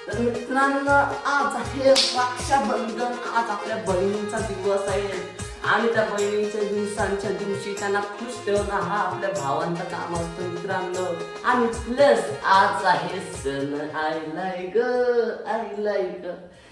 तर मित्रांनो, आज आहे रक्षाबंधन. आज आपल्या बहिणींचा दिवस आहे आणि त्या बहिणींच्या दिवसांच्या दिवशी त्यांना खुश ठेवणं हा आपल्या भावांचा काम असतो मित्रांनो. आणि प्लस आज आहे सण आईलाय ग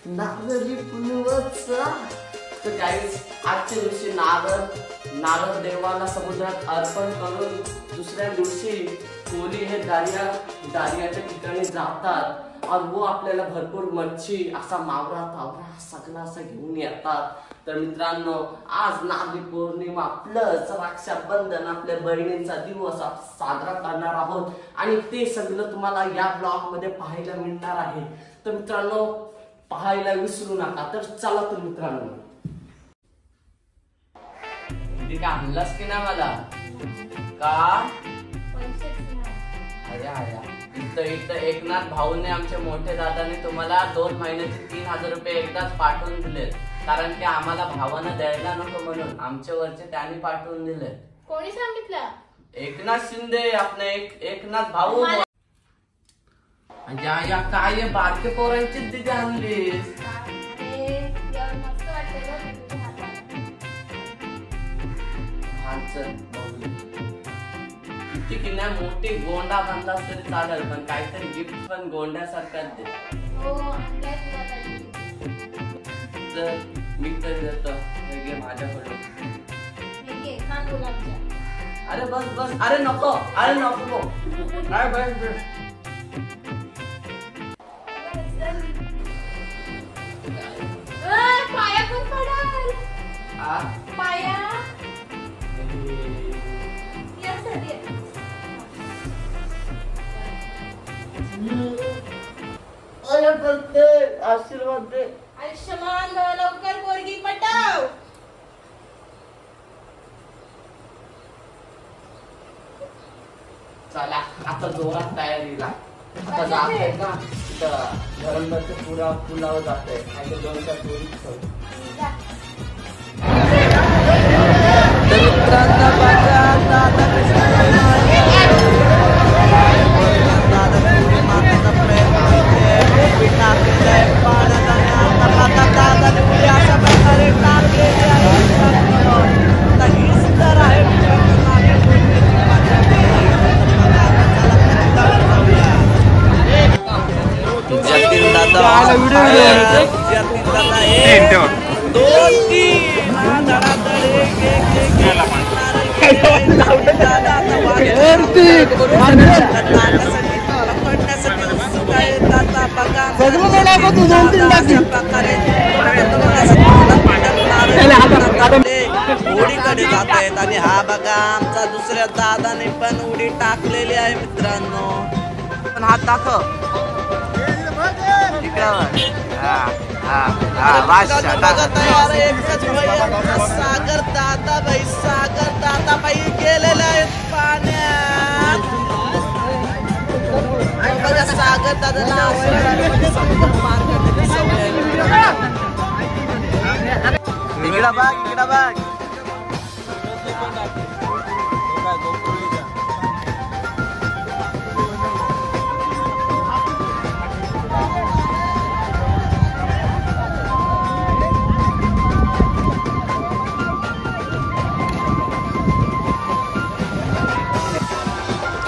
नारळी पुनवचा. तर गाईस, आजच्या दिवशी नारळ देवाला समुद्रात अर्पण करून दुसऱ्या दिवशी कोली हे दारियाच्या ठिकाणी जातात आणि वो आपल्याला भरपूर मच्छी असा मावरा तावरा सगळा असा घेऊन येतात. तर मित्रांनो, आज नारळी पौर्णिमा प्लस रक्षाबंधन आपल्या बहिणींचा दिवस साजरा करणार आहोत आणि ते सगळं तुम्हाला या ब्लॉग मध्ये पाहायला मिळणार आहे. तर मित्रांनो, पाहायला विसरू नका. तर चला तर मित्रांनो, का आणलास की ना मला का इथं एकनाथ भाऊने आमच्या मोठे दादाने तुम्हाला 2 महिन्याचे 3000 रुपये एकदाच पाठवून दिले, कारण की आम्हाला भावानं द्यायला नको म्हणून आमच्यावरचे त्यांनी पाठवून दिले. कोणी सांगितलं? एकनाथ शिंदे, आपले एकनाथ भाऊ. या काय बारके पोरांचीच दिदी आणलीस? किती मोठी गोंडा बांधला तरी चालेल, पण काहीतरी गिफ्ट पण गोंड्यासारखाच दे. तर मी तर देतो माझ्याकडून. अरे बस अरे नको काय पाया आशीर्वाद दे. आयुष्यमान लवकर पोरगी पटाव. चला आता जोरात तयारीला. आता जाते ना घरंदाचे पुलाव जाते. होडीकडे जात आहेत आणि हा बघा आमचा दुसऱ्या दादाने पण उडी टाकलेली आहे मित्रांनो. पण हात दाखव सागर दादा बाई गेलेले आहेत पाण्यात. बघा सागर दादाला इकडा बघ.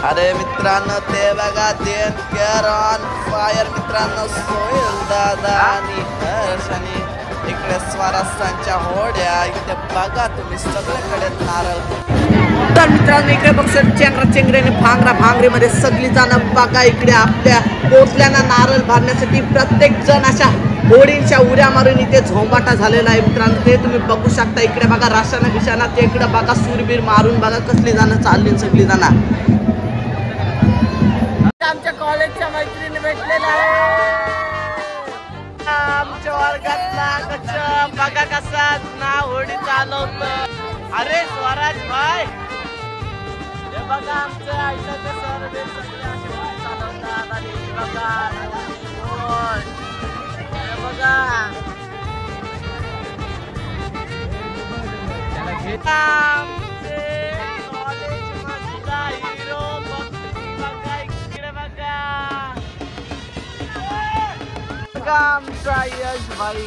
अरे मित्रांनो, ते बघा केअर ऑन फायर मित्रांनो. सोहेल दादा आणि हर्ष आणि इकडे स्वराष्ट्रांच्या होड्या. इकडे बघा तुम्ही सगळीकडे नारळ. तर मित्रांनो, इकडे बघ चेंगरा चेंगऱ्याने भांगरीमध्ये सगळी जण बघा इकडे आपल्या पोचल्याना नारळ भरण्यासाठी प्रत्येक जण अशा होडींच्या उड्या मारून इथे झोंबाटा झालेला आहे मित्रांनो. ते तुम्ही बघू शकता. इकडे बघा राशाना बिशाना ते इकडे बघा सूरबीर मारून बघा कसली जण चालली सगळी जण. आमच्या कॉलेजच्या मैत्रिणी भेटलेल्या आहे. आमच्या वर्गातला बघा कसा ना होडी चालवत. अरे स्वराज भाई, हे बघा आमच्या आयुष्याचे सर चालवतात. आणि बघा हिरो बघा इकडे बघा. बघा आमचा यश भाई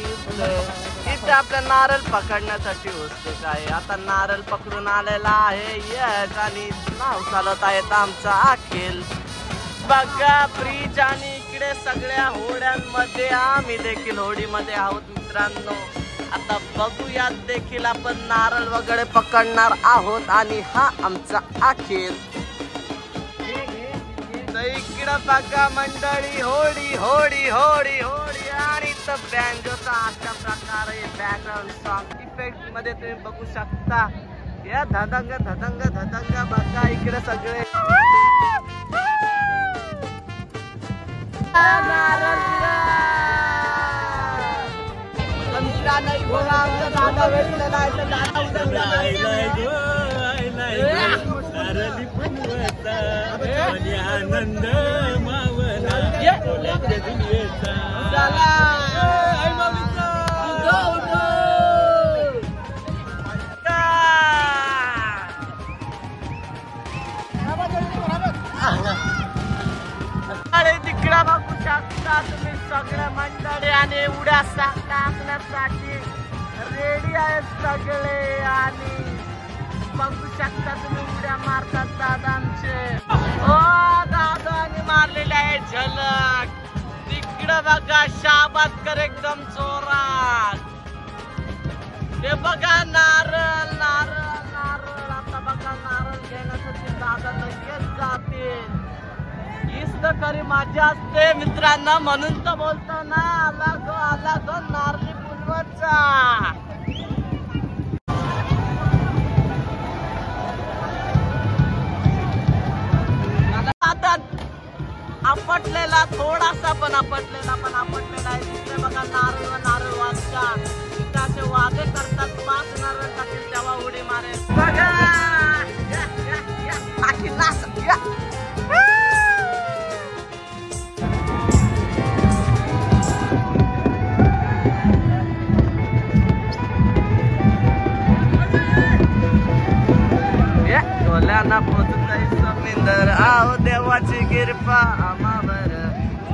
इथे आपल्या नारळ पकडण्यासाठी होते काय. आता नारळ पकडून आलेला आहे यश आणि नाव चालत आहेत आमचा अखिल. बघा ब्रिज आणि इकडे सगळ्या होड्यांमध्ये आम्ही देखील होडीमध्ये आहोत मित्रांनो. आता बघूयात देखील आपण नारळ वगैरे पकडणार आहोत आणि हा आमचा अखिल. इकडं बघा मंडळी होडी होडी होडी होडी आणि बँजोचा अशा प्रकारे बॅकग्राऊंड सॉन्ग इफेक्ट मध्ये तुम्ही बघू शकता. या धदंग धदंग धदंग बघा इकडे सगळे नाही बोला आमचा दादा भेटलेला आहे तर आनंद मावला तिकडा बघू शकता तुम्ही सगळ्या मंडळी आणि उड्या टाकण्यासाठी रेडी आहेत सगळे. आणि बघू शकता तुम्ही उड्या मारतात दादांचे. ओ दादांनी मारलेले आहे झलक. तिकडं बघा शाबादकर एकदम जोरात. ते बघा नारळ नारळ नारळ. आता बघा नारळ घेण्यासाठी दादा लगेच जातील. हीच तर खरी मजा असते मित्रांनो. म्हणून तर बोलतो ना आला गो नारळी पुलवचा. आपटलेला थोडासा पण आपटलेला आहे. तिथे बघा नारळ वाजता तिथे असे वादे करतात. 5 नारळ टाकेल तेव्हा उडी मारेल. बघा गोल्याना पोचताय समिंदर आहो देवाची कृपा आम्हावर.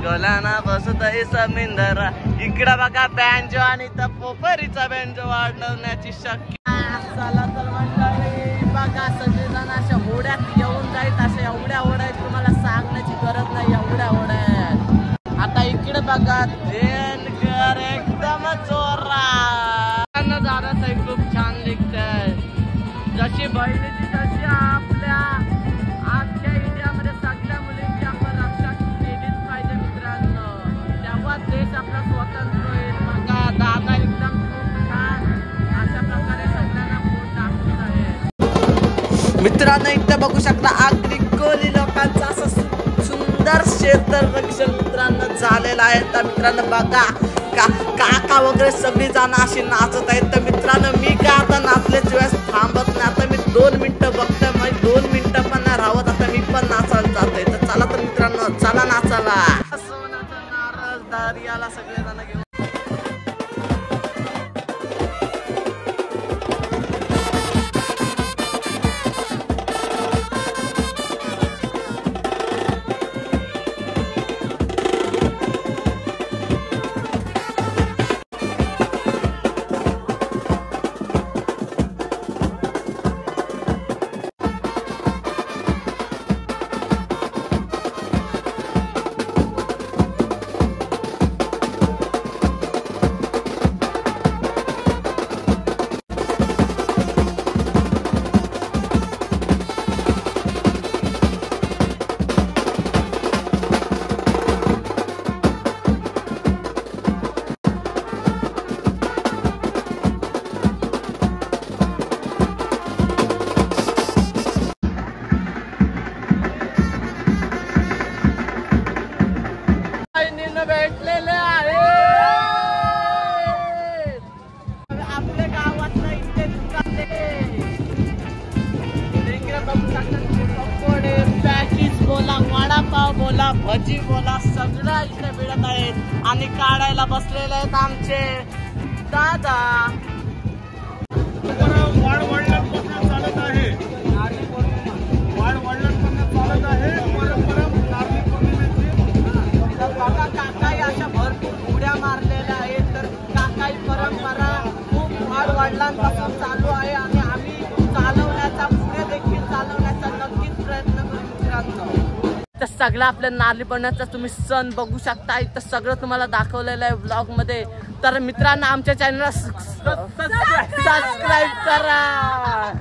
गोल्याना बसताय समिंदर. इकडं बघा बँजो आणि पोपरीचा बँजो वाढवण्याची शक्यता. चला तर मंडळी बघा सगळेजण अशा होड्यात येऊन जाईल. अशा एवढ्या होड्या आहेत तुम्हाला सांगण्याची गरज नाही. एवढ्या होड्या आहेत. आता इकडे बघा देणकर एकदम जोरात जाणत आहे. खूप छान दिसतंय. जशी बहिणीची तशी आपल्या आजच्या इंडियामध्ये सगळ्या मुलींची आपण रक्षा केलीच पाहिजे मित्रांनो. तेव्हा देश आपला स्वतंत्र होईल. बघा दादा एकदम खूप छान अशा प्रकारे सगळ्यांना फोन दाखवत आहे मित्रांनो. इथं बघू शकता आगरी कोली लोकांचा असं सुंदर क्षेत्ररक्षण मित्रांनो झालेलं आहे. तर मित्रांनो बघा काका वगैरे सगळी जण अशी नाचत आहेत. तर मित्रांनो मी काय आता नाचल्याच्या वेळेस थांबत नाही. आता मी 2 मिनिटं बघतोय. म्हणजे 2 मिनिटं पण नाही राहत. आता मी पण नाचायला जातोय. तर चला तर मित्रांनो चला नाचायला. सोन्याचा नारळ दारियाला सगळे जण घेऊन भेटलेले आहे. आपल्या गावातलं इथे पकोडे पॅटीस बोला वडापाव बोला भजी बोला सगळं इथे मिळत आहेत. आणि काढायला बसलेले आहेत आमचे दादा. वाढवडिलांपासून चालत आहे. वाढवडिलांपासून चालत आहे परंपरा नारळी पौर्णिमेची. बघा काका अशा भरपूर उड्या सगळं आपल्या नारळीपौर्णिमेचा तुम्ही सण बघू शकता. इथं सगळं तुम्हाला दाखवलेलं आहे ब्लॉग मध्ये. तर मित्रांनो आमच्या चॅनलला सबस्क्राईब करा.